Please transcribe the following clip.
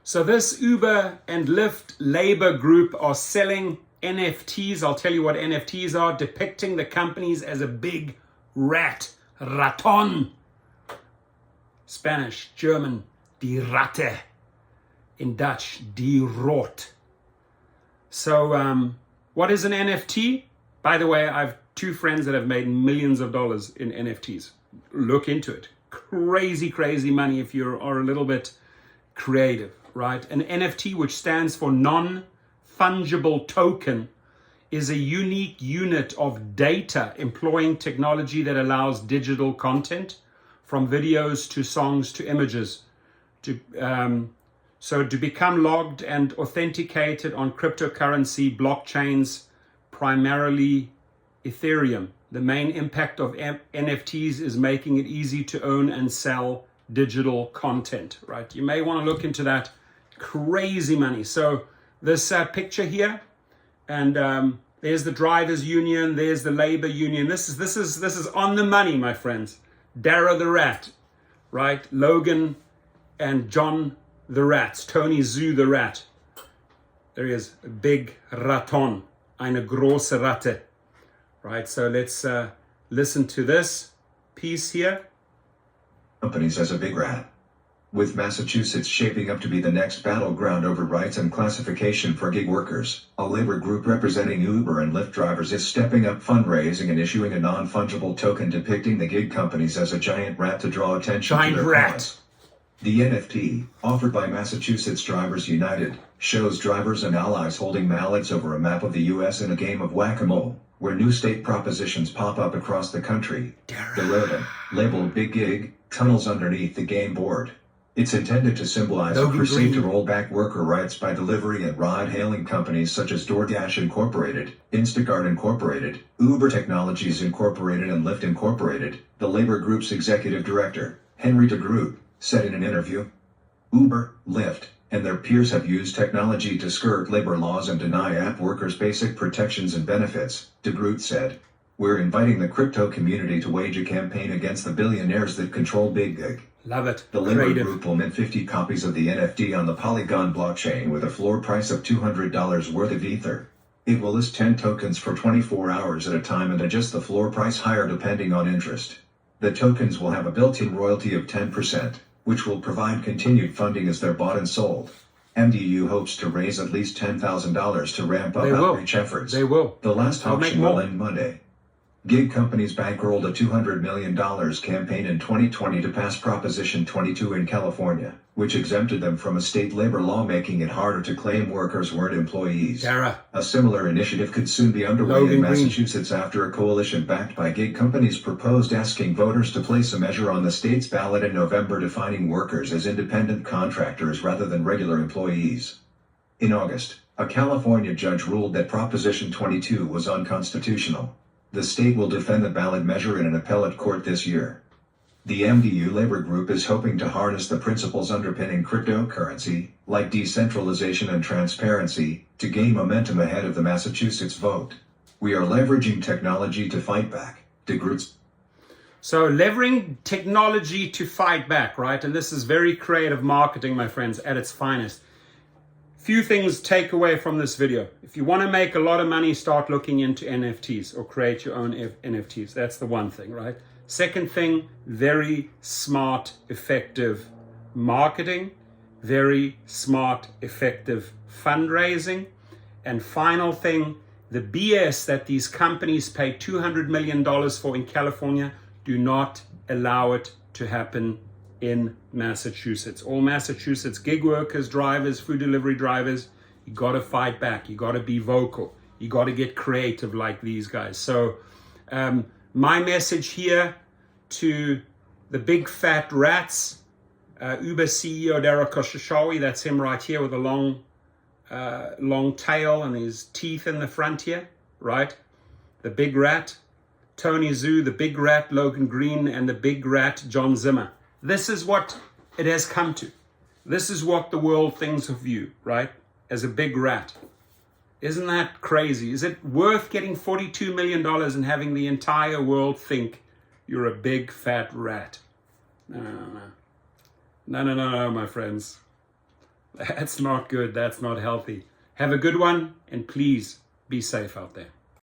So this Uber and Lyft labor group are selling NFTs. I'll tell you what NFTs are, depicting the companies as a big rat, raton. Spanish, German, die Ratte. In Dutch, die Rot. So what is an NFT? By the way, I have two friends that have made millions of dollars in NFTs. Look into it. Crazy, crazy money if you are a little bit creative, right? An NFT, which stands for non-fungible token, is a unique unit of data employing technology that allows digital content, from videos to songs to images, so to become logged and authenticated on cryptocurrency blockchains, primarily Ethereum. The main impact of NFTs is making it easy to own and sell digital content, right? You may want to look into that. Crazy money. So this picture here, and there's the drivers union, there's the labor union. This is on the money, my friends. Dara the Rat, right? Logan and John the Rats, Tony Zoo the Rat. There he is, a big Raton, eine große Ratte. Right, so let's listen to this piece here. Companies as a big rat. With Massachusetts shaping up to be the next battleground over rights and classification for gig workers, a labor group representing Uber and Lyft drivers is stepping up fundraising and issuing a non-fungible token depicting the gig companies as a giant rat to draw attention to their cause. The NFT, offered by Massachusetts Drivers United, shows drivers and allies holding mallets over a map of the U.S. in a game of whack-a-mole, where new state propositions pop up across the country. The rodent, labeled Big Gig, tunnels underneath the game board. It's intended to symbolize a crusade to roll back worker rights by delivery and ride-hailing companies such as DoorDash Incorporated, Instacart Incorporated, Uber Technologies Incorporated and Lyft Incorporated. The labor group's executive director, Henry de Groot, said in an interview, Uber, Lyft, and their peers have used technology to skirt labor laws and deny app workers basic protections and benefits, de Groot said. We're inviting the crypto community to wage a campaign against the billionaires that control Big Gig. Love it. The labor group will mint 50 copies of the NFT on the Polygon blockchain with a floor price of $200 worth of Ether. It will list 10 tokens for 24 hours at a time and adjust the floor price higher depending on interest. The tokens will have a built-in royalty of 10%, which will provide continued funding as they're bought and sold. MDU hopes to raise at least $10,000 to ramp up outreach efforts. They will. The last auction will end Monday. Gig companies bankrolled a $200 million campaign in 2020 to pass Proposition 22 in California, which exempted them from a state labor law, making it harder to claim workers weren't employees. Dara. A similar initiative could soon be underway in Massachusetts after a coalition backed by gig companies proposed asking voters to place a measure on the state's ballot in November defining workers as independent contractors rather than regular employees. In August, a California judge ruled that Proposition 22 was unconstitutional. The state will defend the ballot measure in an appellate court this year. The MDU labor group is hoping to harness the principles underpinning cryptocurrency, like decentralization and transparency, to gain momentum ahead of the Massachusetts vote. We are leveraging technology to fight back, de Groot. So leveraging technology to fight back, right? And this is very creative marketing, my friends, at its finest. Few things take away from this video. If you want to make a lot of money, start looking into NFTs or create your own NFTs. That's the one thing, right? Second thing, very smart, effective marketing, very smart, effective fundraising. And final thing, the BS that these companies pay $200 million for in California, do not allow it to happen in Massachusetts. All Massachusetts gig workers, drivers, food delivery drivers, you got to fight back. You got to be vocal. You got to get creative like these guys. So my message here to the big fat rats, Uber CEO Dara Khosrowshahi, that's him right here with a long tail and his teeth in the front here, right? The big rat, Tony Zoo, the big rat, Logan Green, and the big rat, John Zimmer. This is what it has come to. This is what the world thinks of you, right? As a big rat. Isn't that crazy? Is it worth getting $42 million and having the entire world think you're a big fat rat? No, my friends. That's not good. That's not healthy. Have a good one, and please be safe out there.